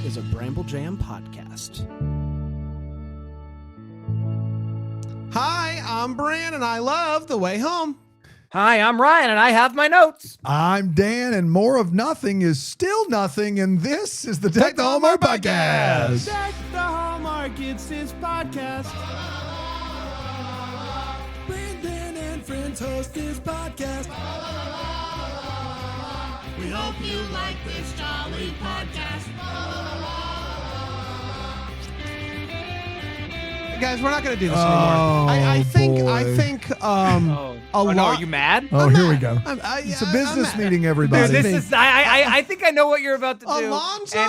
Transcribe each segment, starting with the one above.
is a Bramble Jam podcast. Hi, I'm Bran, and I love The Way Home. Hi, I'm Ryan, and I have my notes. I'm Dan, and more of nothing is still nothing, and this is the Deck the Hallmark podcast. Deck the Hallmark, it's his podcast. Brandon and friends host this podcast. We hope you like this jolly podcast. Guys, we're not going to do this anymore. I think. No, are you mad? Oh, here we go. Yeah, It's a business meeting, Dude, everybody. I think I know what you're about to do. Alonzo?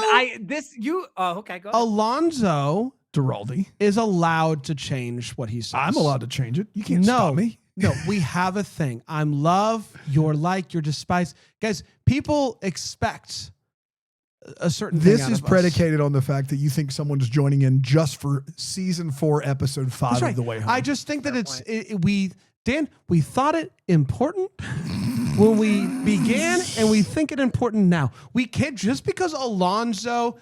Okay, go ahead. Alonzo Duraldi. is allowed to change what he says. I'm allowed to change it. You can't stop me. No, we have a thing. I'm love, you're like, you're despise. Guys, people expect a certain thing This out is of us. predicated on the fact that you think someone's joining in just for season 4, episode 5 That's right. of The Way Home. I just think that we thought it important when we began, and we think it important now. We can't, just because Alonzo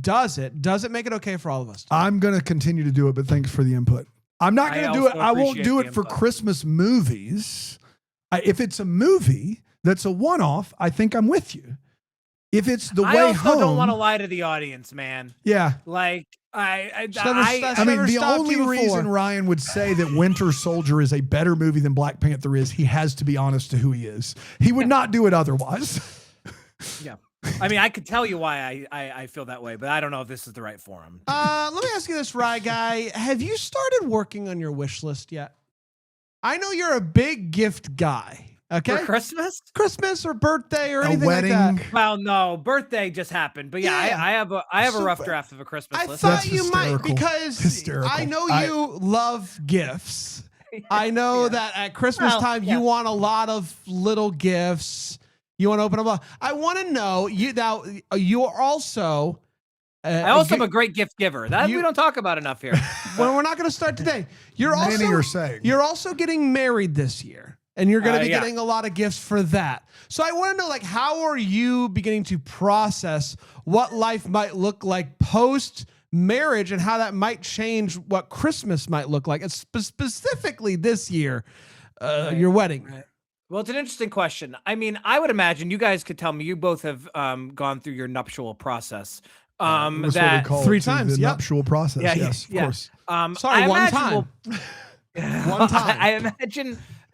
doesn't make it okay for all of us. I'm going to continue to do it, but thanks for the input. I'm not going to do it. I won't do it for Christmas movies. If it's a movie that's a one-off, I think I'm with you. If it's The Way Home, I also don't want to lie to the audience, man. Yeah. Like, I mean, the only reason Ryan would say that Winter Soldier is a better movie than Black Panther is he has to be honest to who he is. He would not do it otherwise. Yeah. I mean, I could tell you why I feel that way, but I don't know if this is the right forum. Let me ask you this, Rye Guy. Have you started working on your wish list yet? I know you're a big gift guy. Okay. For Christmas or birthday or anything wedding. like that. Well, no, birthday just happened, but yeah. I have a rough draft of a Christmas I list. thought That's you might, hysterical. because Hysterical. I know you love gifts. I know that at Christmas time you want a lot of little gifts. You want to open them up. I want to know you are also. I also am a great gift giver. That we don't talk about enough here. Well, we're not going to start today. You're also getting married this year, and you're going to be getting a lot of gifts for that. So I want to know, like, how are you beginning to process what life might look like post marriage, and how that might change what Christmas might look like, and specifically this year, your wedding. Right. Well, it's an interesting question. I mean, I would imagine you guys could tell me. You both have gone through your nuptial process. That's that what we call 3 it, times. the nuptial process. Yes, of course. Sorry, one time. One time.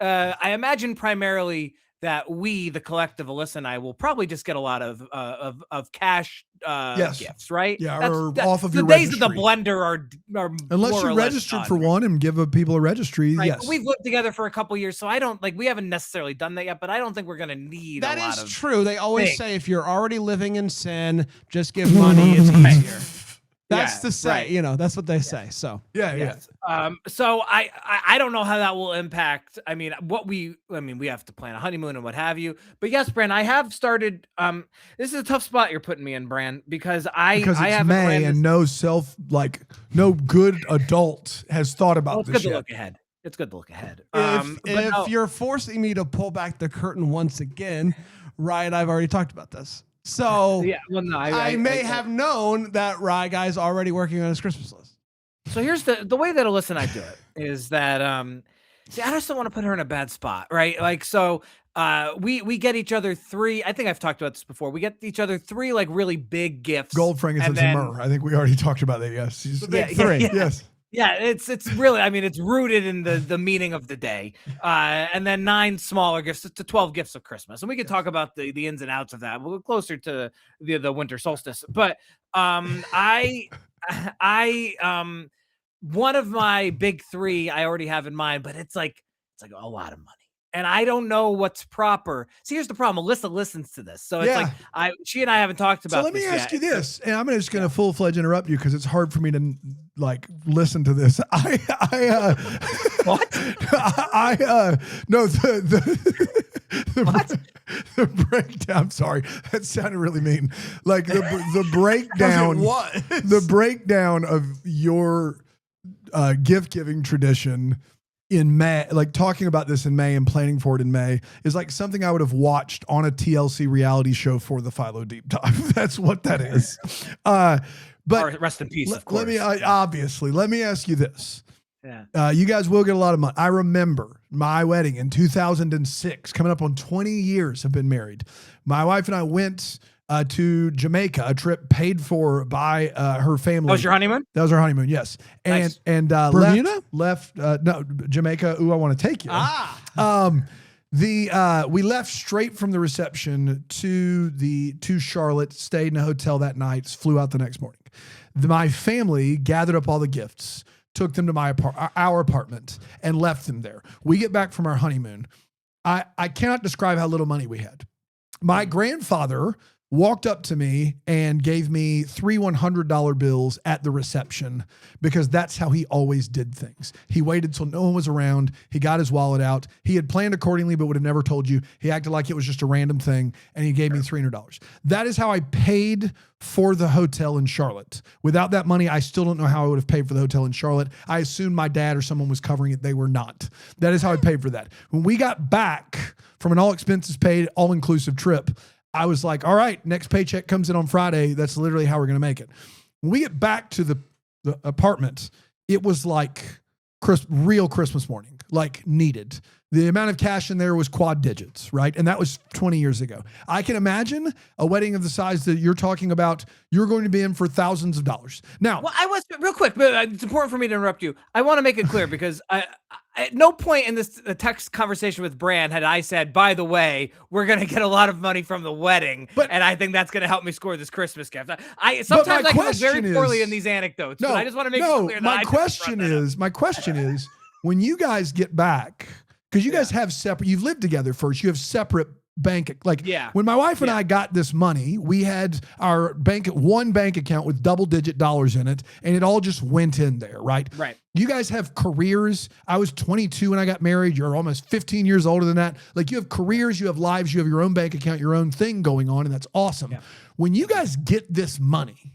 I imagine primarily that we, the collective, Alyssa and I, will probably just get a lot of cash gifts, right? Yeah, or off of the your days registry. of the blender are Unless more or you less registered done. for one and give people a registry, Right. yes. We've lived together for a couple years, so I don't we haven't necessarily done that yet, but I don't think we're going to need That a lot is of true. They always things. say if you're already living in sin, just give money. It's easier. That's the say. right. That's what they say. So Yeah. So I don't know how that will impact. I mean, we have to plan a honeymoon and what have you. But yes, Bran, I have started. This is a tough spot you're putting me in, Bran, because Because I it's haven't May planned and no good adult has thought about this. this yet. It's good to look ahead. if you're forcing me to pull back the curtain once again, Ryan, I've already talked about this. So I may have known that Rye Guy's already working on his Christmas list. So here's the way that Alyssa and I do it is that I just don't want to put her in a bad spot, right? Like, so we get each other 3. I think I've talked about this before. We get each other 3 like really big gifts. Gold, frankincense, and myrrh. I think we already talked about that. Yes. The big 3. Yes. Yeah, it's really, it's rooted in the meaning of the day. And then 9 smaller gifts to 12 gifts of Christmas. And we can talk about the ins and outs of that. We'll get closer to the winter solstice. But I one of my big 3 I already have in mind, but it's like a lot of money. And I don't know what's proper. See, here's the problem. Alyssa listens to this. So it's she and I haven't talked about So let me this ask yet. you this, and I'm just going to full-fledged interrupt you because it's hard for me to listen to this. The breakdown. Sorry, that sounded really mean. Like the breakdown. The breakdown of your gift giving tradition in May, like talking about this in May and planning for it in May is like something I would have watched on a TLC reality show for the Philo Deep Dive. That's what that is. But rest in peace, of course. Let me ask you this. Yeah. You guys will get a lot of money. I remember my wedding in 2006, coming up on 20 years have been married. My wife and I went to Jamaica, a trip paid for by her family. That was your honeymoon? That was our honeymoon, yes. Nice. And Bermuda? no, Jamaica. Ooh, I want to take you. We left straight from the reception to Charlotte, stayed in a hotel that night, flew out the next morning. My family gathered up all the gifts, took them to our apartment, and left them there. We get back from our honeymoon. I cannot describe how little money we had. My grandfather walked up to me and gave me 3 $100 bills at the reception because that's how he always did things. He waited till no one was around. He got his wallet out. He had planned accordingly, but would have never told you. He acted like it was just a random thing, and he gave me $300. That is how I paid for the hotel in Charlotte. Without that money, I still don't know how I would have paid for the hotel in Charlotte. I assumed my dad or someone was covering it. They were not. That is how I paid for that. When we got back from an all expenses paid, all-inclusive trip, I was like, all right, next paycheck comes in on Friday. That's literally how we're going to make it. When we get back to the apartment, it was like real Christmas morning, like needed. The amount of cash in there was quad digits, right? And that was 20 years ago. I can imagine a wedding of the size that you're talking about, you're going to be in for thousands of dollars. Now, well, I was real quick, but it's important for me to interrupt you. I want to make it clear because at no point in this text conversation with Bran had I said, by the way, we're going to get a lot of money from the wedding, and I think that's going to help me score this Christmas gift. Sometimes I go very poorly in these anecdotes, but I just want to make it clear that my question is, when you guys get back, because you guys have separate, you've lived together first, you have separate when my wife and I got this money, we had our one bank account with double-digit dollars in it, and it all just went in there, right? Right. You guys have careers. I was 22 when I got married. You're almost 15 years older than that. Like, you have careers, you have lives, you have your own bank account, your own thing going on, and that's awesome. Yeah. When you guys get this money,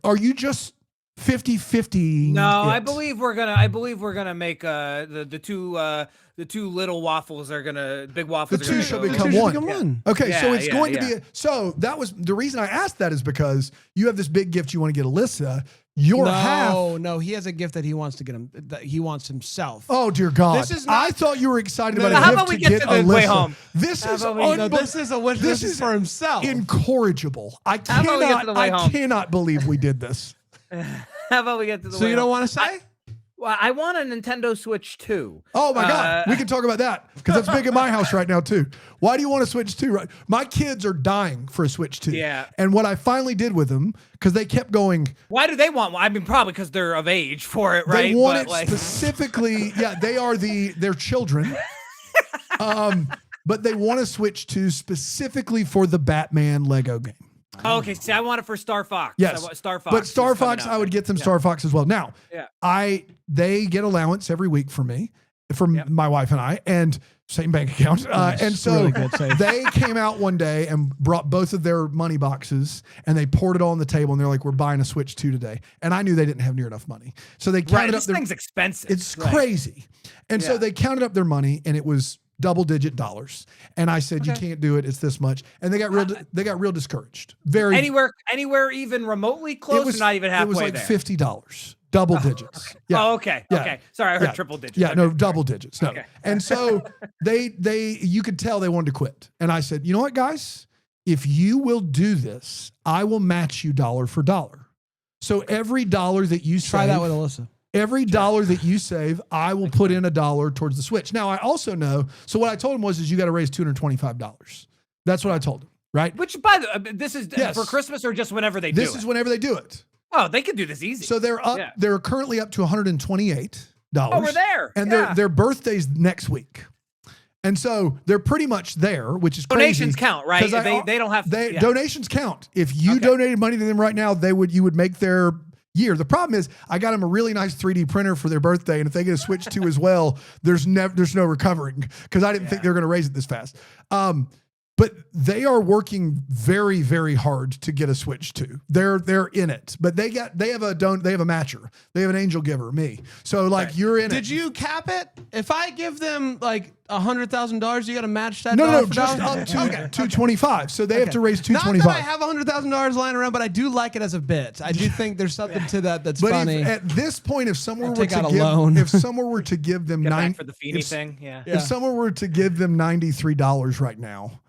are you just 50-50? No, I believe we're gonna make the two little waffles are gonna big waffles. The two shall become one. Okay, so it's going to be. So that was the reason I asked that is because you have this big gift you want to get Alyssa. No, he has a gift that he wants to get him. That he wants himself. Oh dear God! This is I thought you were excited about how a about gift we get to the Alyssa. way home? This is this is for himself. Incorrigible. I cannot believe we did this. How about we get to the way So you don't want to say? I want a Nintendo Switch 2. Oh my God. We can talk about that because that's big in my house right now too. Why do you want a Switch 2? Right? My kids are dying for a Switch 2. Yeah. And what I finally did with them, because they kept going. Why do they want one? I mean, probably because they're of age for it, right? They want it specifically. Yeah, they're children. But they want a Switch 2 specifically for the Batman Lego game. Oh, okay, see, I want it for Star Fox. Yes, Star Fox. But Star Fox, I would get them Star Fox as well. Now, they get allowance every week from me, my wife and I, and same bank account. Nice. And so really they came out one day and brought both of their money boxes and they poured it all on the table and they're like, we're buying a Switch 2 today. And I knew they didn't have near enough money. So they counted up this thing's expensive. It's crazy. And so they counted up their money and it was double-digit dollars, and I said, "You can't do it. It's this much." And they got real discouraged. Very anywhere even remotely close. It was not even halfway. It was like $50, double digits. Okay. Yeah. Oh, okay. Yeah. Okay. Sorry, I heard triple digits. Yeah, no, double digits. No. Okay. And so you could tell they wanted to quit. And I said, "You know what, guys? If you will do this, I will match you dollar for dollar. So every dollar that you try that with Alyssa." Every dollar that you save, I will put in $1 towards the Switch. Now, I also know, so what I told him is you got to raise $225. That's what I told him, right? Which, by the way, this is for Christmas or just whenever they do it? This is whenever they do it. Oh, they could do this easy. So they're up. They're currently up to $128. Oh, we're there. And their birthday's next week. And so they're pretty much there, which is crazy. Donations count, right? They don't have donations count. If you donated money to them right now, you would make their year. The problem is I got them a really nice 3D printer for their birthday, and if they get a Switch 2 as well, there's no recovering because I didn't think they were going to raise it this fast. But they are working very, very hard to get a Switch 2. They're in it, but they have a matcher. They have an angel giver, me. So you're in it. Did you cap it? If I give them like $100,000, you got to match that. No, just up to $225. So they have to raise $225. Not that I have $100,000 lying around, but I do like it as a bit. I do think there's something to that that's funny. At this point, if someone were to give them for the Feeny thing, if someone were to give them $93 right now,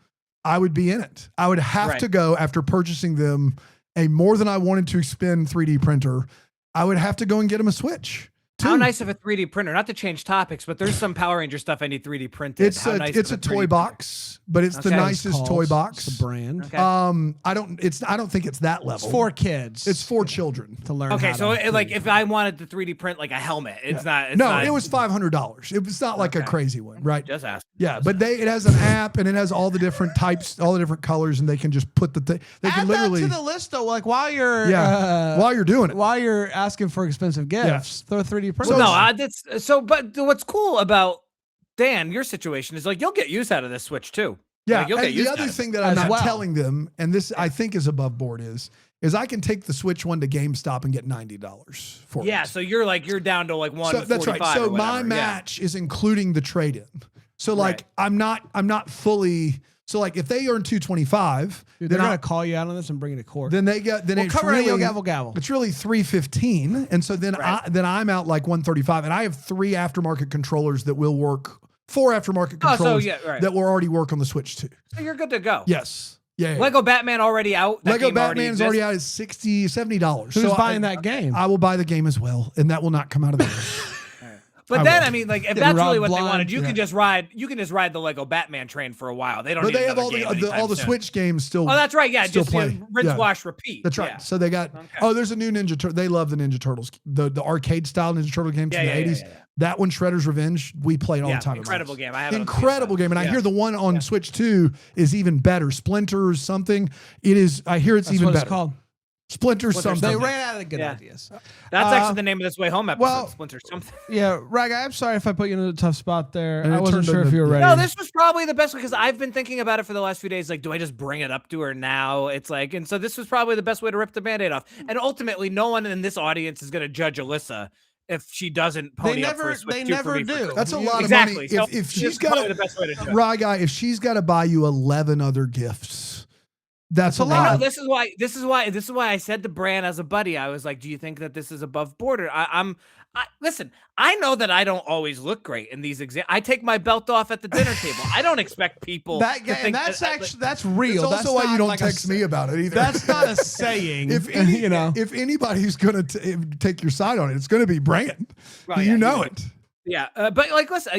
I would be in it. I would have to go after purchasing them a more than I wanted to spend 3D printer. I would have to go and get them a Switch. How nice of a 3D printer? Not to change topics, but there's some Power Ranger stuff I need 3D printed. It's a toy box, but it's the nicest toy box. It's a brand. Okay. I don't think it's that level. It's for kids. It's for children to learn. Okay, so if I wanted to 3D print like a helmet, it's not. It was $500. It was not like a crazy one, right? Just ask. Yeah, but it has an app and it has all the different types, all the different colors, and they can just put they can literally add that to the list though. Like while you're doing it, while you're asking for expensive gifts, throw a 3D printer. But what's cool about Dan, your situation is you'll get use out of this Switch too. Yeah, you'll get the other thing that I'm not telling them, and this I think is above board, is I can take the Switch one to GameStop and get $90 for it. Yeah, so you're down to $145. So that's right. So my match is including the trade-in. So I'm not fully. So if they earn $225, they're gonna call you out on this and bring it to court. Then they get we'll cover really, gavel. It's really $315, and so then I'm out $135, and I have 3 aftermarket controllers that will work. 4 aftermarket controllers that will already work on the Switch 2. So you're good to go. Yes. Yeah. Lego Batman already out. Lego Batman's already out. It's $70. Who's buying that game? I will buy the game as well, and that will not come out of there. But then, if that's really what they wanted, you can just ride the Lego Batman train for a while. They don't. But they have all the Switch games still. Oh, that's right. Yeah, just play. Rinse, wash, repeat. That's right. Yeah. So they got. Okay. Oh, there's a new Ninja Turtle. They love the Ninja Turtles, the arcade style Ninja Turtle games from the '80s. Yeah. That one, Shredder's Revenge, we played all the time. Incredible game. I have incredible game, and I hear the one on Switch 2 is even better. Splinters something. It is. I hear it's even better. It's called. Splinter something. They ran out of good ideas. That's actually the name of this Way Home episode. Splinter something. Yeah, Raga, I'm sorry if I put you in a tough spot there. I wasn't sure if you were ready. No, this was probably the best because I've been thinking about it for the last few days. Do I just bring it up to her now? It's and so this was probably the best way to rip the Band-Aid off. And ultimately, no one in this audience is going to judge Alyssa if she doesn't pony up for a Switch 2 They never do. That's a lot of money. So if she's got the best way to do it. Raga, if she's got to buy you 11 other gifts. That's a lot. This is why I said to Bran as a buddy, I was like, do you think that this is above board? Listen, I know that I don't always look great in these exams. I take my belt off at the dinner table. I don't expect people to think that's real. That's also why you don't text me about it either. That's not a saying. If anybody's going to take your side on it, it's going to be Bran. Well, you know it. Yeah, but listen,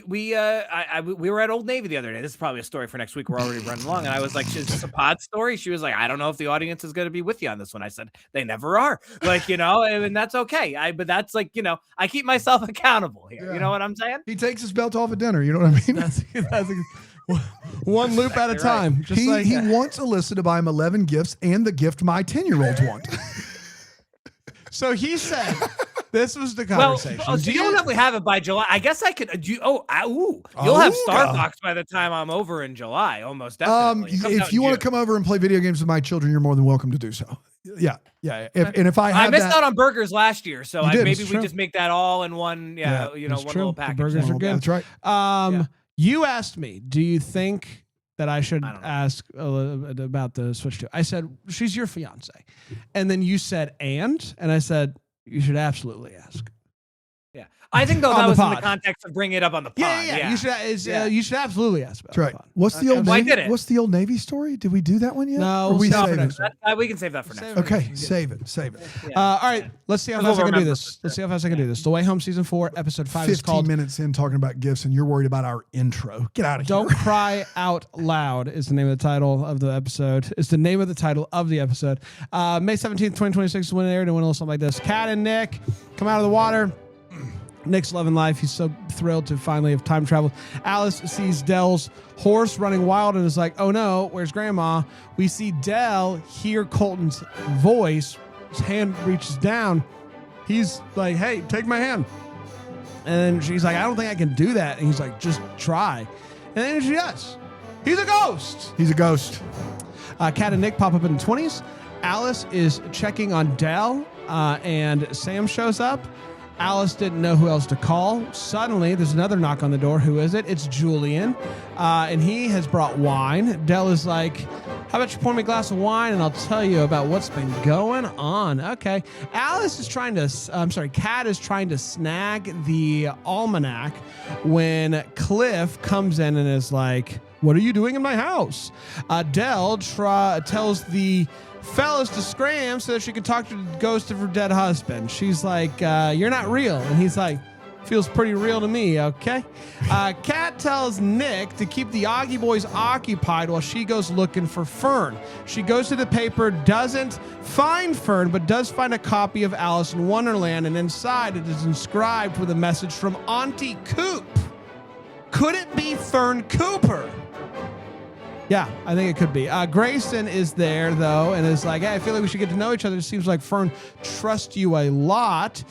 we were at Old Navy the other day. This is probably a story for next week. We're already running along, and I was like, "Is this a pod story?" She was like, "I don't know if the audience is going to be with you on this one." I said, "They never are." And that's okay. But that's I keep myself accountable here. Yeah. You know what I'm saying? He takes his belt off at dinner. You know what I mean? That's one loop at a time. Right. He wants Alyssa to buy him 11 gifts and the gift my 1010-year-olds want. So he said, this was the conversation. Well, so you'll definitely have it by July. I guess I could. You'll have Starbucks by the time I'm over in July, almost definitely. If you want to come over and play video games with my children, you're more than welcome to do so. Yeah. If I missed out on burgers last year, so maybe we just make that all in one. One little package. The burgers are good. That's right. You asked me, do you think that I should ask about the Switch 2? I said, she's your fiance. And then you said, and I said, you should absolutely ask. Yeah. I think, though, that was in the context of bringing it up on the pod. Yeah. You should absolutely ask about it. Right. What's the old Navy? What's the Old Navy story? Did we do that one yet? No. We can save that for next week. Okay. Save it. Yeah. All right. Let's see how fast I can do this. The Way Home Season 4, Episode 5 is called... 15 minutes in talking about gifts, and you're worried about our intro. Get out of here. Don't Cry Out Loud is the name of the title of the episode. It's the name of the title of the episode. May 17th, 2026 is when it aired, and went a little something like this. Kat and Nick come out of the water. Nick's loving life. He's so thrilled to finally have time traveled. Alice sees Dell's horse running wild and is like, oh no, where's Grandma? We see Dell hear Colton's voice. His hand reaches down. He's like, hey, take my hand. And then she's like, I don't think I can do that. And he's like, just try. And then she does. He's a ghost. He's a ghost. Kat and Nick pop up in the 20s. Alice is checking on Dell, and Sam shows up. Alice didn't know who else to call. Suddenly, there's another knock on the door. Who is it? It's Julian, and he has brought wine. Dell is like, how about you pour me a glass of wine, and I'll tell you about what's been going on. Okay. Kat is trying to snag the almanac when Cliff comes in and is like, what are you doing in my house? Dell tells the fellas to scram so that she can talk to the ghost of her dead husband. She's like, you're not real. And he's like, feels pretty real to me, okay? Kat tells Nick to keep the Augie boys occupied while she goes looking for Fern. She goes to the paper, doesn't find Fern, but does find a copy of Alice in Wonderland, and inside it is inscribed with a message from Auntie Coop. Could it be Fern Cooper? Yeah, I think it could be. Grayson is there, though, and is like, hey, I feel like we should get to know each other. It seems like Fern trusts you a lot.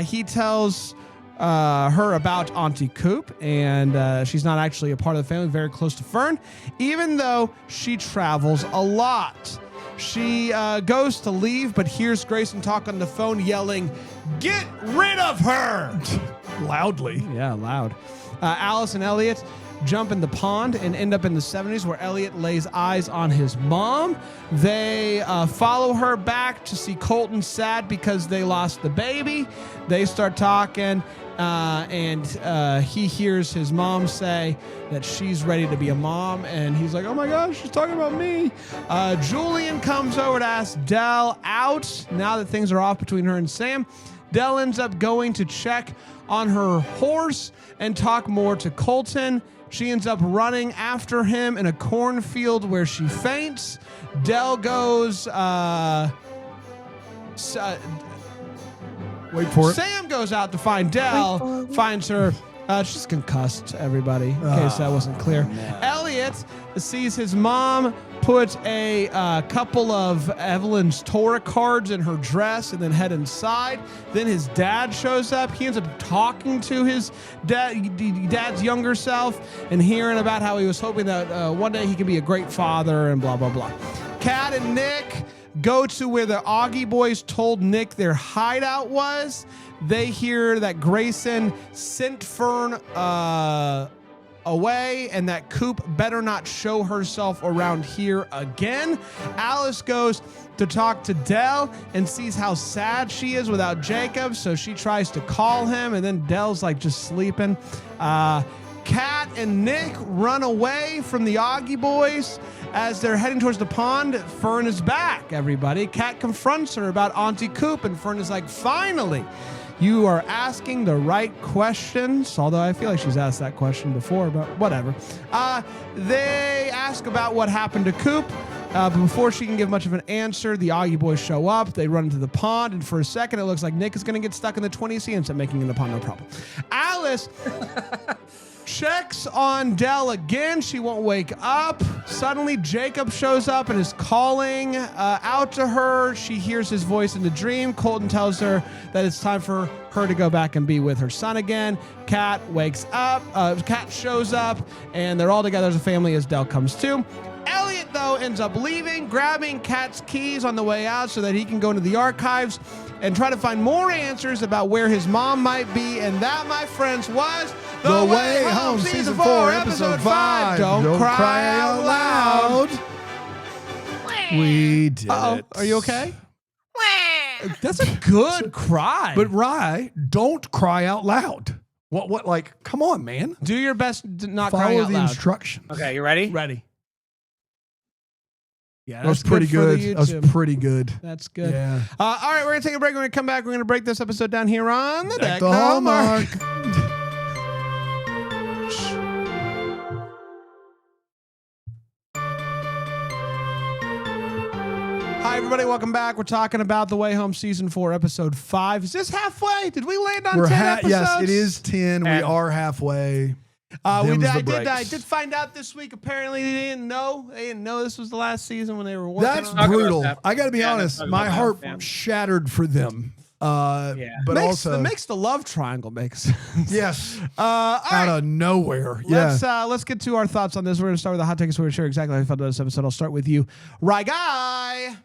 He tells her about Auntie Coop, and she's not actually a part of the family, very close to Fern, even though she travels a lot. She goes to leave, but hears Grayson talk on the phone, yelling, get rid of her! Loudly. Yeah, loud. Alice and Elliot jump in the pond and end up in the 70s where Elliot lays eyes on his mom. They follow her back to see Colton sad because they lost the baby. They start talking, and he hears his mom say that she's ready to be a mom, and he's like, oh my gosh, she's talking about me. Julian comes over to ask Dell out now that things are off between her and Sam. Dell ends up going to check on her horse and talk more to Colton. She ends up running after him in a cornfield where she faints. Dell goes... Wait for it. Sam goes out to find Dell, finds her. She's concussed, everybody, in case that wasn't clear. No. Elliot sees his mom put a couple of Evelyn's Torah cards in her dress and then head inside. Then his dad shows up. He ends up talking to his dad's younger self and hearing about how he was hoping that one day he could be a great father and blah, blah, blah. Kat and Nick go to where the Augie boys told Nick their hideout was. They hear that Grayson sent Fern away and that Coop better not show herself around here again. Alice goes to talk to Dell and sees how sad she is without Jacob, so she tries to call him, and then Dell's like just sleeping. Kat and Nick run away from the Augie boys. As they're heading towards the pond, Fern is back, everybody. Kat confronts her about Auntie Coop, and Fern is like, finally, you are asking the right questions, although I feel like she's asked that question before, but whatever. They ask about what happened to Coop, but before she can give much of an answer, the Augie boys show up. They run into the pond, and for a second, it looks like Nick is going to get stuck in the 20s. He ends up making it in the pond, no problem. Alice... checks on Dell again. She won't wake up. Suddenly, Jacob shows up and is calling out to her. She hears his voice in the dream. Colton tells her that it's time for her to go back and be with her son again. Kat wakes up. Kat shows up, and they're all together as a family as Dell comes to. Elliot, though, ends up leaving, grabbing Kat's keys on the way out so that he can go into the archives and try to find more answers about where his mom might be. And that, my friends, was The Way Home, Season 4, Episode 5. Don't cry out loud. We did it. Are you okay? That's a good cry. But Rye, don't cry out loud. What, like, come on, man. Do your best to not cry out loud. Follow the instructions. Okay, you ready? Ready. Yeah, that was pretty good. That was pretty good. That's good. Yeah. All right, we're going to take a break. We're going to come back. We're going to break this episode down here on the Deck the Hallmark. Hi, everybody. Welcome back. We're talking about The Way Home Season 4, Episode 5. Is this halfway? Did we land on 10 episodes? Yes, it is 10. We are halfway. I did find out this week. Apparently, they didn't know. They didn't know this was the last season when they were working. That's brutal. I got to be honest. My heart shattered for them. But makes the love triangle make sense. Yes. Out of nowhere. Let's get to our thoughts on this. We're going to start with the hot takes. We're going to share exactly how we felt about this episode. I'll start with you, Rye Guy.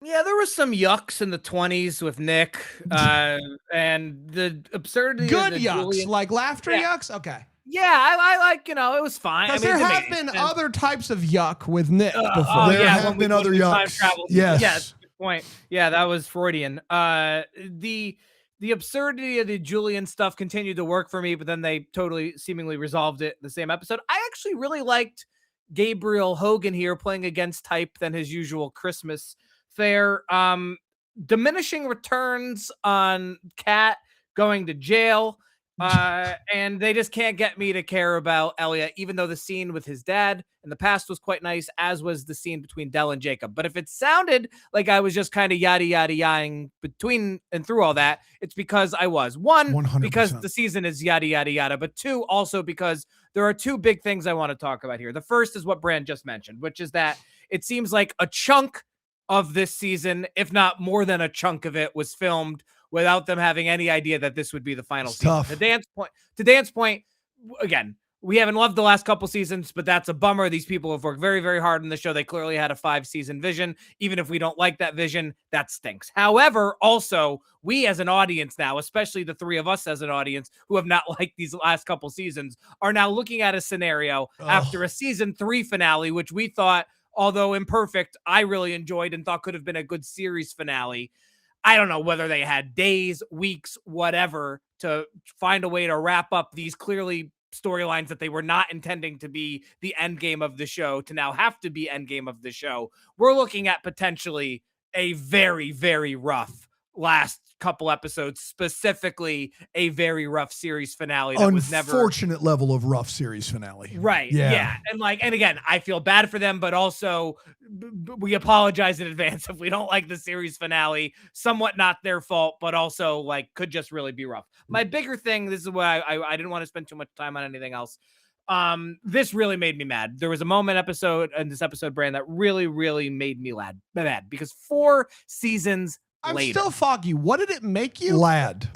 Yeah, there was some yucks in the 20s with Nick, and the absurdity. Good of the yucks, Julian. like laughter yucks. Okay. Yeah, I like, it was fine. Because there have been other types of yuck with Nick before. There have been other yucks. Yes. Yeah, that's a good point. Yeah, that was Freudian. The absurdity of the Julian stuff continued to work for me, but then they totally seemingly resolved it the same episode. I actually really liked Gabriel Hogan here playing against type than his usual Christmas fare. Diminishing returns on Kat going to jail. And they just can't get me to care about Elliot, even though the scene with his dad in the past was quite nice, as was the scene between Del and Jacob. But if it sounded like I was just kind of yada between and through all that, it's because I was. One, 100%. because the season is yada, but two, also because there are two big things I want to talk about here. The first is what Bran just mentioned, which is that it seems like a chunk of this season, if not more than a chunk of it, was filmed without them having any idea that this would be the final season. Tough. To Dan's point, again, we haven't loved the last couple seasons, but that's a bummer. These people have worked very, very hard on the show. They clearly had a 5-season vision. Even if we don't like that vision, that stinks. However, also, we as an audience now, especially the three of us as an audience who have not liked these last couple seasons, are now looking at a scenario after a season 3 finale, which we thought, although imperfect, I really enjoyed and thought could have been a good series finale. I don't know whether they had days, weeks, whatever, to find a way to wrap up these clearly storylines that they were not intending to be the end game of the show to now have to be end game of the show. We're looking at potentially a very, very rough last couple episodes, specifically a very rough series finale. That was never unfortunate level of rough series finale. Right. Yeah. And again, I feel bad for them, but also we apologize in advance if we don't like the series finale. Somewhat not their fault, but also could just really be rough. My bigger thing, this is why I didn't want to spend too much time on anything else. This really made me mad. There was a moment in this episode, Bran, that really, really made me mad because 4 seasons I'm later. Still foggy. What did it make you? Lad.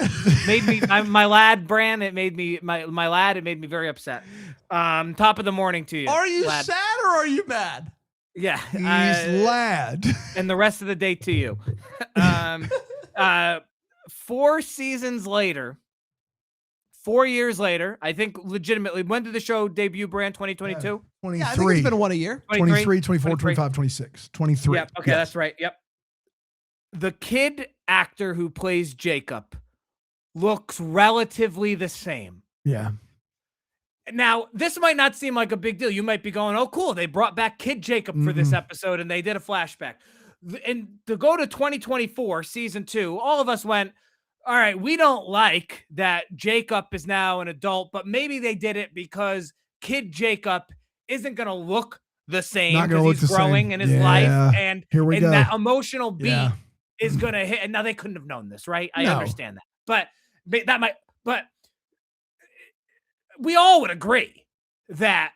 Made me my lad, Bran. It made me my lad. It made me very upset. Top of the morning to you. Are you lad. sad or are you mad? Yeah, he's lad. And the rest of the day to you. 4 seasons later, 4 years later, I think legitimately. When did the show debut, Bran? 2022. 23. Yeah, I think it's been 1 a year. 23, 24, 25, 26. 23. Yep. Okay, that's right. Yep. The kid actor who plays Jacob looks relatively the same. Yeah. Now, this might not seem like a big deal. You might be going, oh, cool. They brought back Kid Jacob for this episode and they did a flashback. And to go to 2024, season 2, all of us went, all right, we don't like that Jacob is now an adult, but maybe they did it because Kid Jacob isn't going to look the same because he's growing in his life. And, Here we go. That emotional beat is going to hit. And now they couldn't have known this, right? I understand that. But we all would agree that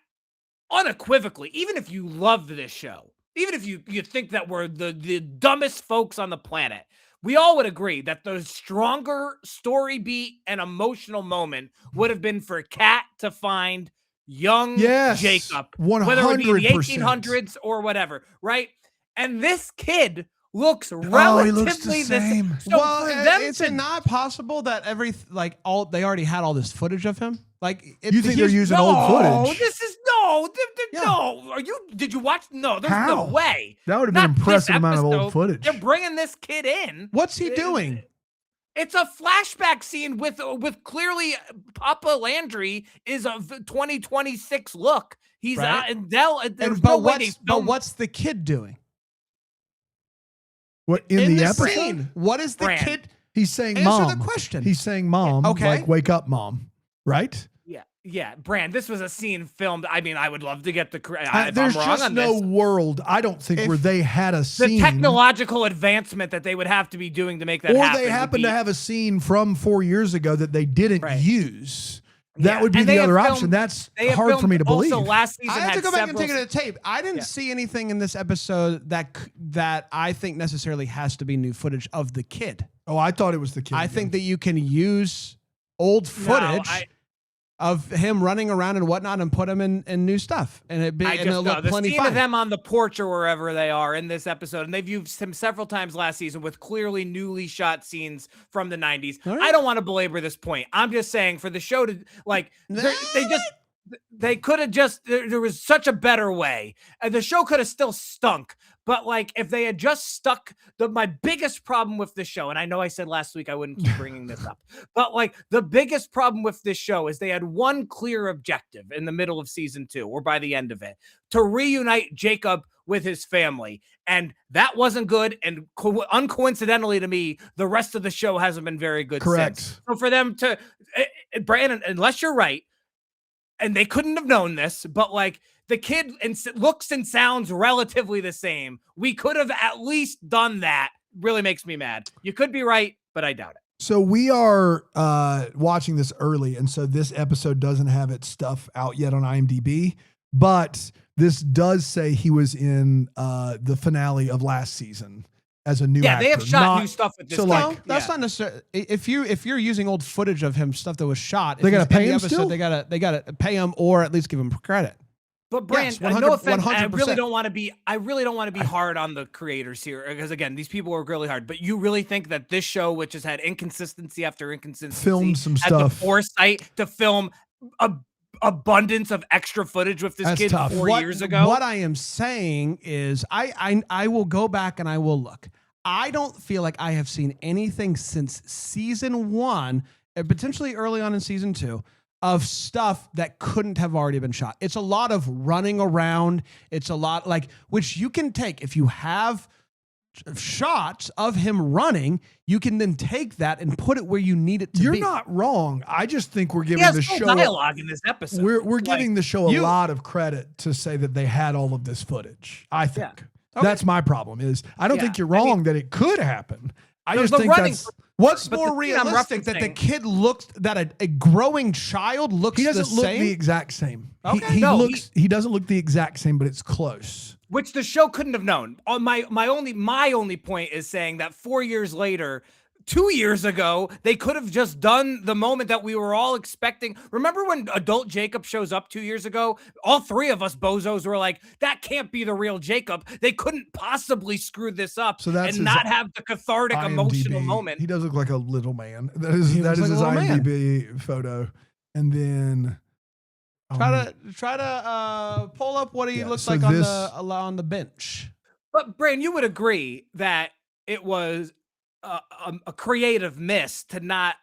unequivocally, even if you loved this show, even if you think that we're the dumbest folks on the planet, we all would agree that the stronger story beat and emotional moment would have been for Kat to find young Jacob, 100%. whether it be in the 1800s or whatever, right? And this kid looks relatively the same. So well, is it not possible that they already had all this footage of him? You think they're using old footage? This is no. Did you watch? No, there's no way. That would have been an impressive amount of old footage. They're bringing this kid in. What's he doing? It's a flashback scene with clearly Papa Landry is a 2026 look. He's out and Del. But what's the kid doing? What in the episode? Scene, what is the kid? He's saying, "Mom." Answer the question. He's saying, "Mom." Okay. Wake up, Mom. Right? Yeah, Bran, this was a scene filmed. I mean, I would love to get the there's just no world, I don't think, where they had a scene. The technological advancement that they would have to be doing to make that happen. Or they happen to have a scene from 4 years ago that they didn't use. That would be the other option. That's hard for me to believe. Also, last season I have to go back and take it to tape. I didn't see anything in this episode that I think necessarily has to be new footage of the kid. Oh, I thought it was the kid. I think that you can use old footage of him running around and whatnot and put him in new stuff. And it'll look plenty scene fine. of them on the porch or wherever they are in this episode, and they've used him several times last season with clearly newly shot scenes from the 90s. Right. I don't want to belabor this point. I'm just saying for the show to they could have just, there was such a better way. And the show could have still stunk. But like, if they had just stuck, my biggest problem with the show, and I know I said last week I wouldn't keep bringing this up, but like the biggest problem with this show is they had one clear objective in the middle of season 2 or by the end of it, to reunite Jacob with his family. And that wasn't good. And uncoincidentally to me, the rest of the show hasn't been very good. Correct. Since. So for them to, Brandon, unless you're right, and they couldn't have known this, but like the kid looks and sounds relatively the same. We could have at least done that. Really makes me mad. You could be right, but I doubt it. So we are watching this early, and so this episode doesn't have its stuff out yet on IMDb, but this does say he was in the finale of last season as a new actor. They have shot new stuff with this. So like, that's not necessarily. If you're using old footage of him, stuff that was shot, they gotta pay him still. They gotta pay him or at least give him credit. But Brand, yes, no offense, I really don't want to be hard on the creators here, because again, these people work really hard. But you really think that this show, which has had inconsistency after inconsistency, filmed some had stuff, the foresight to film abundance of extra footage with this kid tough. 4 years ago? What I am saying is, I will go back and I will look. I don't feel like I have seen anything since season 1, and potentially early on in season 2, of stuff that couldn't have already been shot. It's a lot of running around. It's a lot like, which you can take if you have shots of him running, you can then take that and put it where you need it to be. You're not wrong. I just think we're giving the show dialogue in this episode. We're giving the show a lot of credit to say that they had all of this footage. I think. Yeah. Okay. That's my problem. Is I don't think you're wrong that it could happen. I just think that's what's more realistic, that the kid looks, that a growing child looks the same. He doesn't look the exact same. Okay. He doesn't look the exact same, but it's close. Which the show couldn't have known. My only point is saying that 4 years later, 2 years ago, they could have just done the moment that we were all expecting. Remember when adult Jacob shows up 2 years ago? All three of us bozos were like, that can't be the real Jacob. They couldn't possibly screw this up and not have the cathartic IMDb, emotional moment. He does look like a little man. That is his IMDb photo. And then try to pull up what he looks like on the bench. But Brand, you would agree that it was a creative miss to not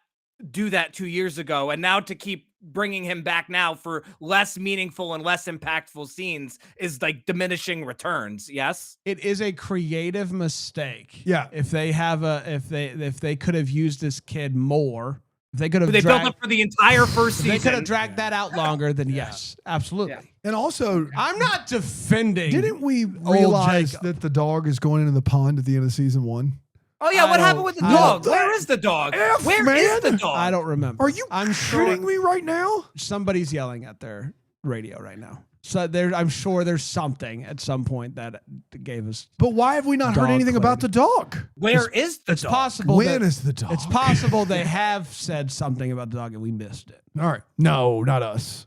do that 2 years ago, and now to keep bringing him back now for less meaningful and less impactful scenes is like diminishing returns. Yes, it is a creative mistake. Yeah, if they could have used this kid more, if they could have built up for the entire first season. They could have dragged that out longer. Then yes, absolutely. Yeah. And also, I'm not defending. Didn't we realize that the dog is going into the pond at the end of season 1? Oh yeah, what happened with the dog? Where is the dog? Where is the dog? I don't remember. Are you shooting me right now? Somebody's yelling at their radio right now. So I'm sure there's something at some point that gave us. But why have we not heard anything about the dog? Where is the dog? It's possible. When is the dog? It's possible they have said something about the dog and we missed it. All right. No, not us.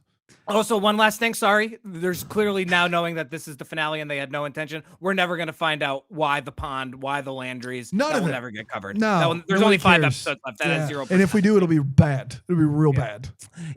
Also, one last thing. Sorry. There's clearly now knowing that this is the finale and they had no intention. We're never going to find out why the pond, why the Landrys. None of it will never get covered. No. There's only 5 episodes left. That has 0%. And if we do, it'll be bad. It'll be real bad.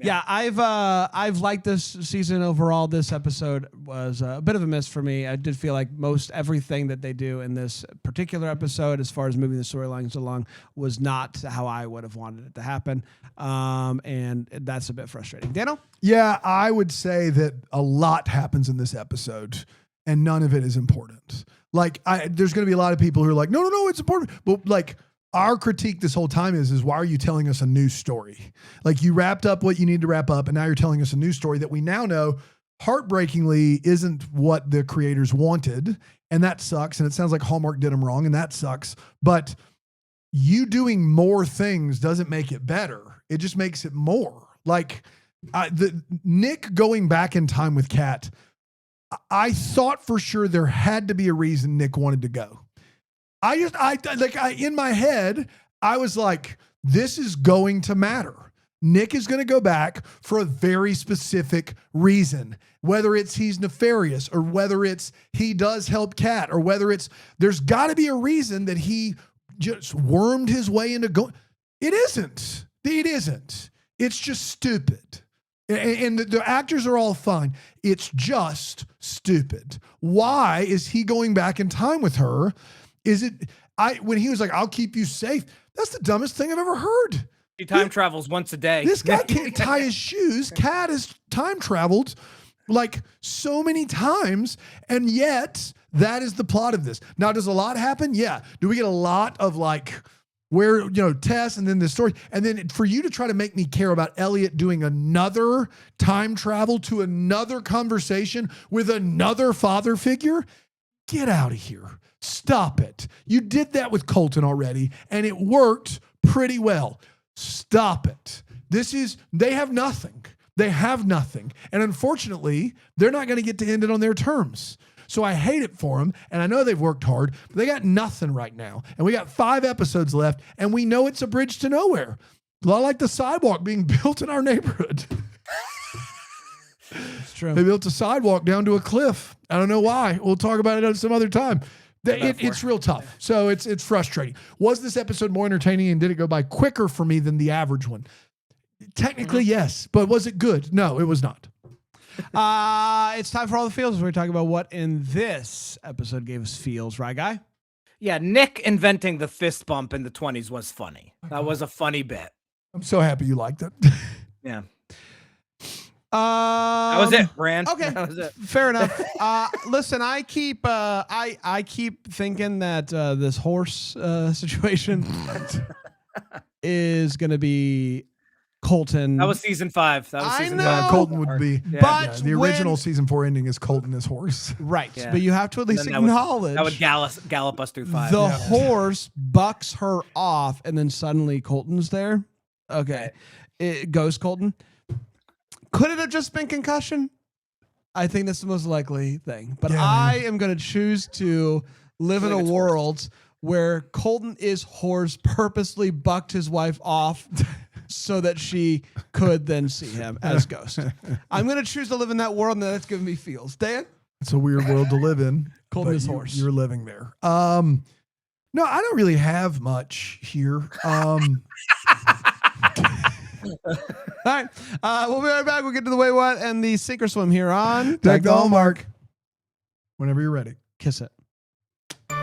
Yeah, I've liked this season overall. This episode was a bit of a miss for me. I did feel like most everything that they do in this particular episode, as far as moving the storylines along, was not how I would have wanted it to happen. And that's a bit frustrating. Dano? Yeah, I would say that a lot happens in this episode and none of it is important. Like, there's going to be a lot of people who are like, no, it's important. But like, our critique this whole time is why are you telling us a new story? Like, you wrapped up what you need to wrap up and now you're telling us a new story that we now know heartbreakingly isn't what the creators wanted. And that sucks. And it sounds like Hallmark did them wrong and that sucks. But you doing more things doesn't make it better. It just makes it more. Like, Nick going back in time with Kat, I thought for sure there had to be a reason Nick wanted to go. In my head, I was like, this is going to matter. Nick is going to go back for a very specific reason, whether it's he's nefarious or whether it's he does help Kat or whether it's there's got to be a reason that he just wormed his way into going. It isn't. It isn't. It's just stupid. And the actors are all fine. It's just stupid. Why is he going back in time with her? When he was like, I'll keep you safe. That's the dumbest thing I've ever heard. He time travels once a day. This guy can't tie his shoes. Kat has time traveled like so many times, and yet that is the plot of this. Now, does a lot happen? Yeah. Do we get a lot of like where, Tess and then the story, and then for you to try to make me care about Elliot doing another time travel to another conversation with another father figure? Get out of here. Stop it. You did that with Colton already, and it worked pretty well. Stop it. They have nothing. They have nothing. And unfortunately, they're not going to get to end it on their terms. So I hate it for them. And I know they've worked hard, but they got nothing right now. And we got 5 episodes left, and we know it's a bridge to nowhere. A lot like the sidewalk being built in our neighborhood. It's true. They built a sidewalk down to a cliff. I don't know why. We'll talk about it some other time. It's real tough. So it's frustrating. Was this episode more entertaining and did it go by quicker for me than the average one? Technically, yes. But was it good? No, it was not. It's time for all the feels. We're talking about what in this episode gave us feels, right, guy? Yeah, Nick inventing the fist bump in the 20s was funny. That was a funny bit. I'm so happy you liked it. Yeah. That was it, Bran. Okay, that was it. Fair enough. Listen, I keep thinking that this horse situation is going to be Colton. That was season 5. That was season 5. Colton would be. Yeah. But the original season 4 ending is Colton as horse. Right, yeah. But you have to at least acknowledge that would gallop us through 5. The horse bucks her off, and then suddenly Colton's there. Okay, it goes Colton. Could it have just been concussion? I think that's the most likely thing. But I am going to choose to live in a world where Colton is horse purposely bucked his wife off so that she could then see him as Ghost. I'm going to choose to live in that world, and that's giving me feels. Dan? It's a weird world to live in. Colton is horse. You're living there. No, I don't really have much here. All right. We'll be right back. We'll get to the Wait What and the Sink or Swim here on Deck the Hallmark. Whenever you're ready. Kiss it. All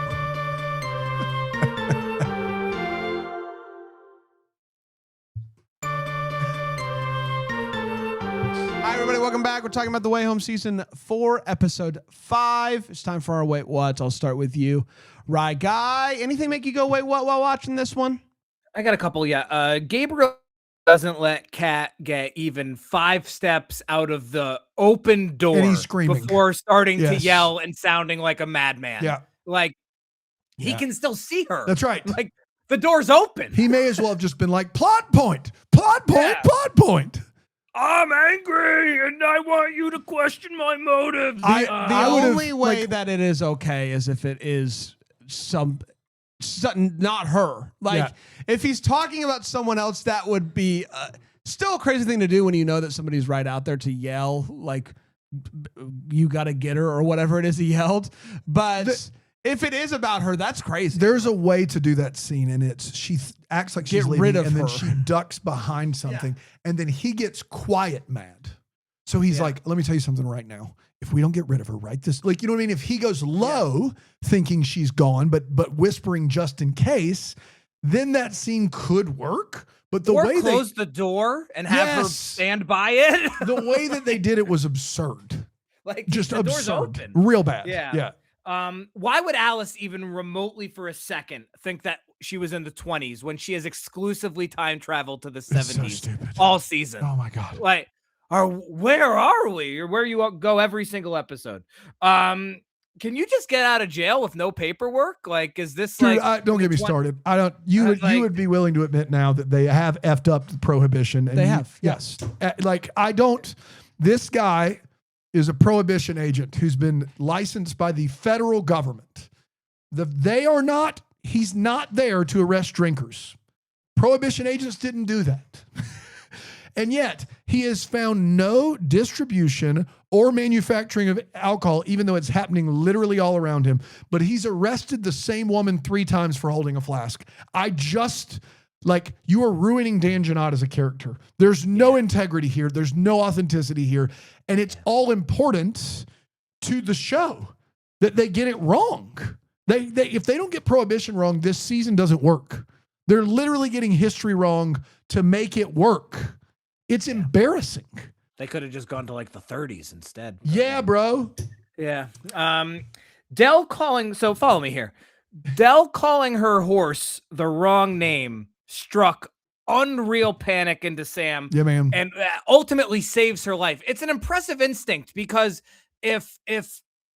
right, everybody, welcome back. We're talking about The Way Home Season 4, Episode 5. It's time for our Wait What. I'll start with you, Rye Guy. Anything make you go, wait, what, while watching this one? I got a couple, yeah. Gabriel doesn't let Kat get even 5 steps out of the open door and he's screaming before starting to yell and sounding like a madman. Yeah. Like, he can still see her. That's right. Like, the door's open. He may as well have just been like, plot point, plot point. I'm angry, and I want you to question my motives. The only way that it is okay is if it is not her. Like, if he's talking about someone else, that would be still a crazy thing to do when you know that somebody's right out there to yell, like, you got to get her or whatever it is he yelled. But if it is about her, that's crazy. There's a way to do that scene, and she acts like she's leaving, and then she ducks behind something, and then he gets quiet mad. So he's like, let me tell you something right now. If we don't get rid of her right this, like, you know what I mean? If he goes low thinking she's gone, but whispering just in case, then that scene could work. But the way they close the door and have her stand by it. The way that they did it was absurd. Like, just the absurd. Door's open. Real bad. Yeah. Why would Alice even remotely for a second think that she was in the 20s when she has exclusively time traveled to the 70s all season? Oh my God. Like, where are we? Or where you go every single episode? Can you just get out of jail with no paperwork? Like, is this don't get me started. I don't. You would be willing to admit now that they have effed up the prohibition. And they have. Yes. Like, I don't. This guy is a prohibition agent who's been licensed by the federal government. He's not there to arrest drinkers. Prohibition agents didn't do that. And yet, he has found no distribution or manufacturing of alcohol, even though it's happening literally all around him. But he's arrested the same woman 3 times for holding a flask. You are ruining Dan Janot as a character. There's no integrity here. There's no authenticity here. And it's all important to the show that they get it wrong. If they don't get Prohibition wrong, this season doesn't work. They're literally getting history wrong to make it work. It's embarrassing. They could have just gone to like the 30s instead. Yeah, bro. Yeah. Dell calling, so follow me here. Dell calling her horse the wrong name struck unreal panic into Sam. Yeah, man. And ultimately saves her life. It's an impressive instinct because if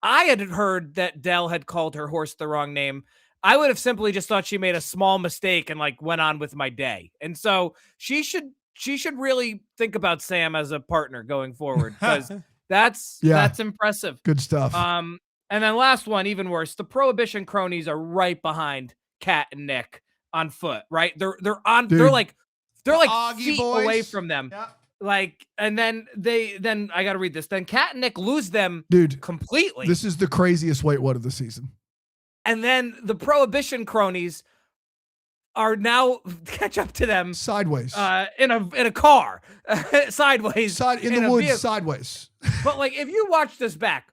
I had heard that Dell had called her horse the wrong name, I would have simply just thought she made a small mistake and like went on with my day. And so she should really think about Sam as a partner going forward because that's impressive. Good stuff. And then last one, even worse. The Prohibition cronies are right behind Kat and Nick on foot. Right? They're like feet away from them. Yeah. Like, and then I got to read this. Then Kat and Nick lose them, completely. This is the craziest wait what of the season. And then the Prohibition cronies are now catch up to them sideways in a car sideways in the woods vehicle. Sideways. But like if you watch this back,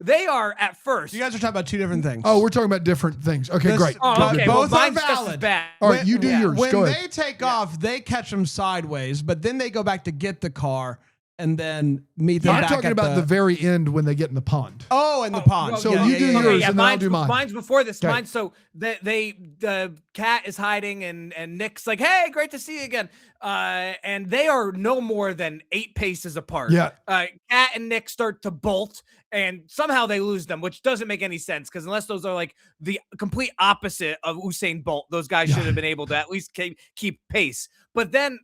they are at first. You guys are talking about 2 different things. Oh, we're talking about different things. Okay, great. Oh, okay. Both are valid. All right, you do yours. When Go ahead. they take off, they catch them sideways, but then they go back to get the car and then meet them. I'm back talking about the very end when they get in the pond. Oh, in the pond. Well, so you do yours, and then I'll do mine. Mine's before this. Okay. Mine. So the Cat is hiding, and Nick's like, "Hey, great to see you again." And they are no more than 8 paces apart. Yeah. Cat and Nick start to bolt, and somehow they lose them, which doesn't make any sense because unless those are like the complete opposite of Usain Bolt, those guys should have been able to at least keep pace. But then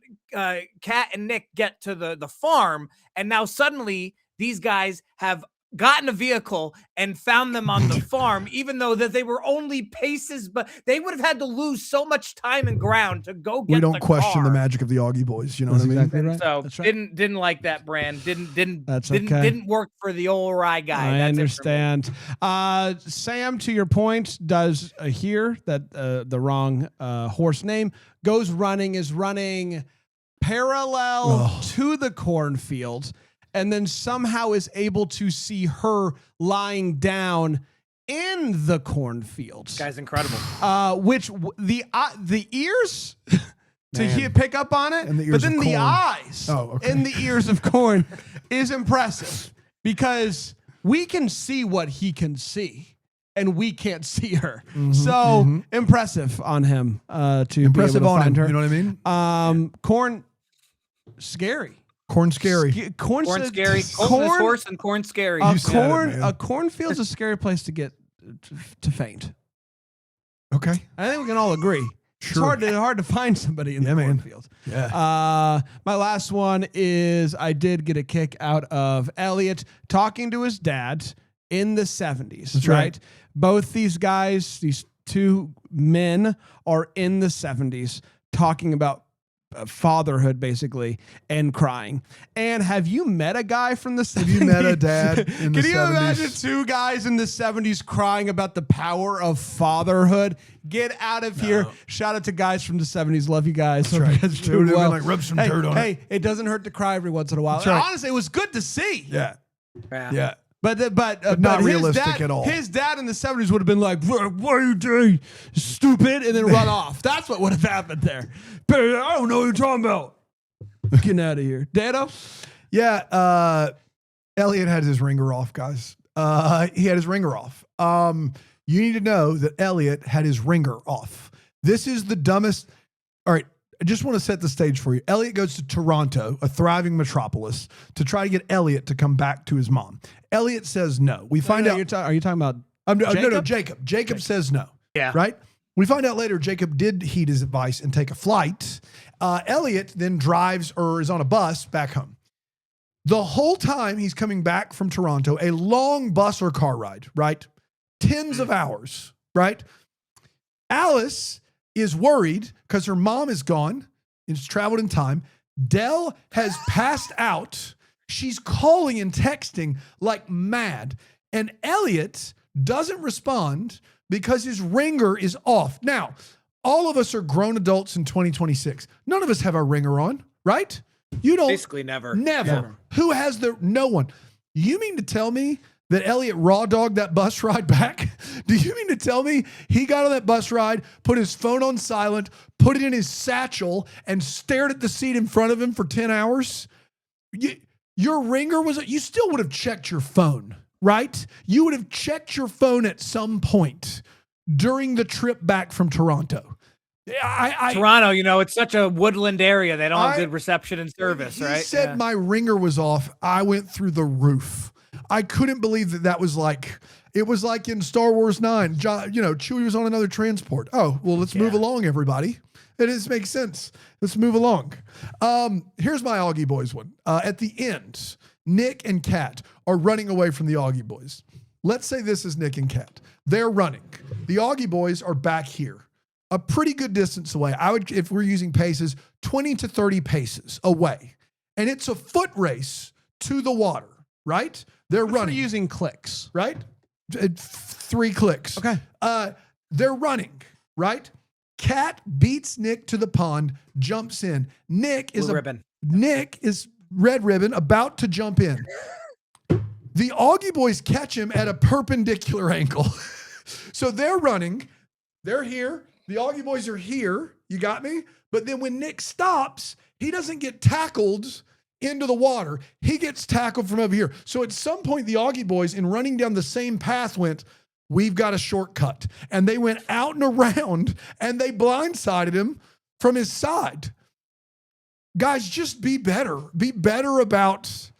Kat and Nick get to the farm, and now suddenly these guys have gotten a vehicle and found them on the farm, even though that they were only paces, but they would have had to lose so much time and ground to go get. We don't question car. the magic of the Augie boys. You know That's what I mean? exactly right. So That's right. didn't like that brand. Didn't okay. work for the old rye guy. I That's understand. Sam, to your point, does hear that the wrong horse name is running parallel to the cornfield, and then somehow is able to see her lying down in the cornfield. This guy's incredible. Which the ears to pick up on it, but then the eyes in the ears of corn is impressive because we can see what he can see. And we can't see her. Impressive on him to impressive be able to on find him. her. You know what I mean? Corn, scary. Corn scary. Corn scary. Colton is horse and corn scary. A cornfield's a scary place to get to faint. Okay, I think we can all agree. Sure. It's hard to find somebody in the cornfield. Yeah. My last one is I did get a kick out of Elliot talking to his dad in the 70s. That's right. Both these guys, these 2 men, are in the 70s talking about fatherhood, basically, and crying. And have you met a guy from the 70s? Have you met a dad in the 70s? Can you imagine 2 guys in the 70s crying about the power of fatherhood? Get out of here. Shout out to guys from the 70s. Love you guys. That's right. Guys doing well. Like, rub some dirt on it. Hey, it doesn't hurt to cry every once in a while. That's right. Honestly, it was good to see. Yeah. But not realistic at all. His dad in the 70s would have been like, "What are you doing, stupid?" and then run off. That's what would have happened there. But I don't know what you're talking about. Getting out of here, Dado. Yeah, Elliot had his ringer off, guys. He had his ringer off. You need to know that Elliot had his ringer off. This is the dumbest. All right. I just want to set the stage for you. Elliot goes to Toronto, a thriving metropolis, to try to get Elliot to come back to his mom. Elliot says no. We find out. Are you talking about Jacob? No, Jacob. Jacob says no. Yeah. Right? We find out later Jacob did heed his advice and take a flight. Elliot then drives or is on a bus back home. The whole time he's coming back from Toronto, a long bus or car ride, right? Tens of hours, right? Alice is worried because her mom is gone and she's traveled in time. Dell has passed out. She's calling and texting like mad. And Elliot doesn't respond because his ringer is off. Now, all of us are grown adults in 2026. None of us have our ringer on, right? You don't. Basically never. Never. Who has no one. You mean to tell me that Elliot raw dogged that bus ride back? Do you mean to tell me he got on that bus ride, put his phone on silent, put it in his satchel, and stared at the seat in front of him for 10 hours? Your ringer you still would have checked your phone, right? You would have checked your phone at some point during the trip back from Toronto. Toronto, it's such a woodland area. They don't have good reception and service, right? He said my ringer was off. I went through the roof. I couldn't believe that was like, it was like in Star Wars 9, Chewie was on another transport. Oh, well, let's move along, everybody. It just makes sense. Let's move along. Here's my Augie Boys one. At the end, Nick and Kat are running away from the Augie Boys. Let's say this is Nick and Kat. They're running. The Augie Boys are back here, a pretty good distance away. I would, if we're using paces, 20 to 30 paces away. And it's a foot race to the water, right? They're running. We're using clicks. Right? 3 clicks. Okay. They're running, right? Kat beats Nick to the pond, jumps in. Nick is red ribbon, about to jump in. The Augie Boys catch him at a perpendicular angle. So they're running. They're here. The Augie Boys are here. You got me? But then when Nick stops, he doesn't get tackled into the water. He gets tackled from over here. So at some point, the Augie Boys, in running down the same path, went, we've got a shortcut. And they went out and around, and they blindsided him from his side. Guys, just be better. Be better about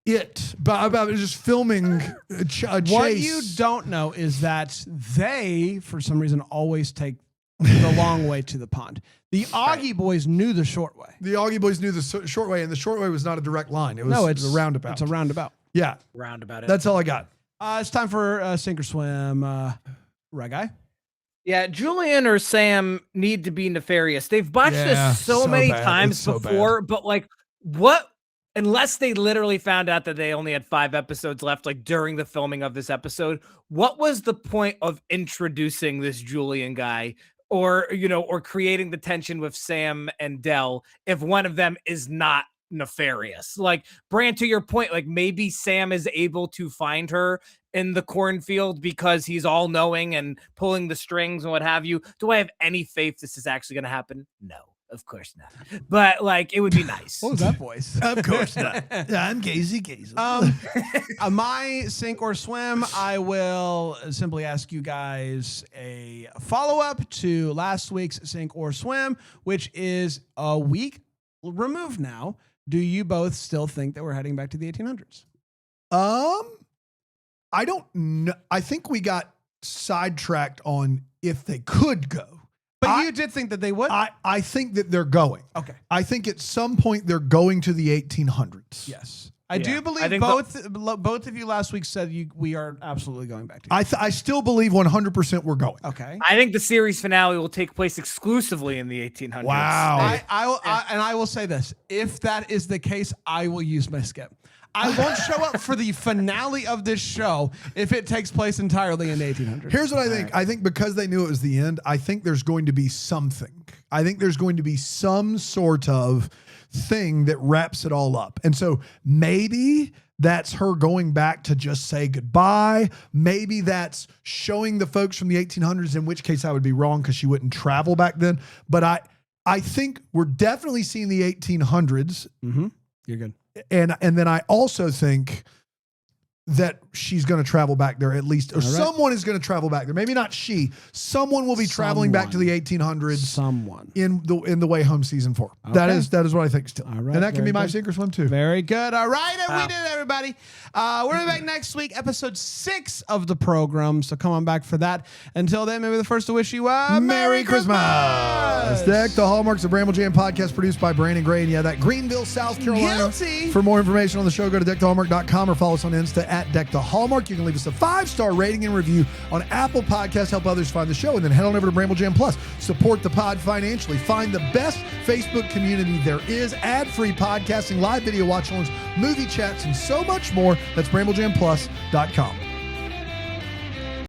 just filming a chase. What you don't know is that they, for some reason, always take the long way to the pond. The Augie Boys knew the short way. The Augie Boys knew the short way, and the short way was not a direct line. It was a roundabout. It's a roundabout. Yeah. Roundabout. That's all I got. It's time for Sink or Swim. Right, guy? Yeah, Julian or Sam need to be nefarious. They've botched this so many times before, but like, what? Unless they literally found out that they only had 5 episodes left, like during the filming of this episode, what was the point of introducing this Julian guy or creating the tension with Sam and Dell if one of them is not nefarious? Like, Bran, to your point, like maybe Sam is able to find her in the cornfield because he's all knowing and pulling the strings and what have you. Do I have any faith this is actually going to happen? No. Of course not. But like, it would be nice. What was that voice? Of course not. Yeah, I'm Gazy. My Sink or Swim, I will simply ask you guys a follow-up to last week's Sink or Swim, which is a week removed now. Do you both still think that we're heading back to the 1800s? I don't know. I think we got sidetracked on if they could go. But you did think that they would? I think that they're going. Okay. I think at some point they're going to the 1800s. Yes. I do believe both of you last week said we are absolutely going back to I still believe 100% we're going. Okay. I think the series finale will take place exclusively in the 1800s. Wow. I will say this. If that is the case, I will use my skip. I won't show up for the finale of this show if it takes place entirely in the 1800s. Here's what I think. Right. I think because they knew it was the end, I think there's going to be something. I think there's going to be some sort of thing that wraps it all up. And so maybe that's her going back to just say goodbye. Maybe that's showing the folks from the 1800s, in which case I would be wrong because she wouldn't travel back then. But I think we're definitely seeing the 1800s. Mm-hmm. You're good. And then I also think that she's going to travel back there at least, or someone is going to travel back there. Maybe not she. Someone will be traveling back to the 1800s. Someone in the Way Home season 4. Okay. That is what I think still. All right, and that can be my Sink or Swim too. Very good. All right, and we did it, everybody. everybody. We're back next week, episode 6 of the program. So come on back for that. Until then, maybe the first to wish you a Merry Christmas. Deck the Hallmarks, the Bramble Jam podcast produced by Brandon Gray. And yeah, that Greenville, South Carolina. Guilty. For more information on the show, go to deckthehallmark.com or follow us on Insta at deckthehallmark. You can leave us a 5-star rating and review on Apple Podcasts. Help others find the show. And then head on over to Bramble Jam Plus. Support the pod financially. Find the best Facebook community there is. Ad-free podcasting, live video watch-alongs, movie chats, and so much more. That's BrambleJamPlus.com.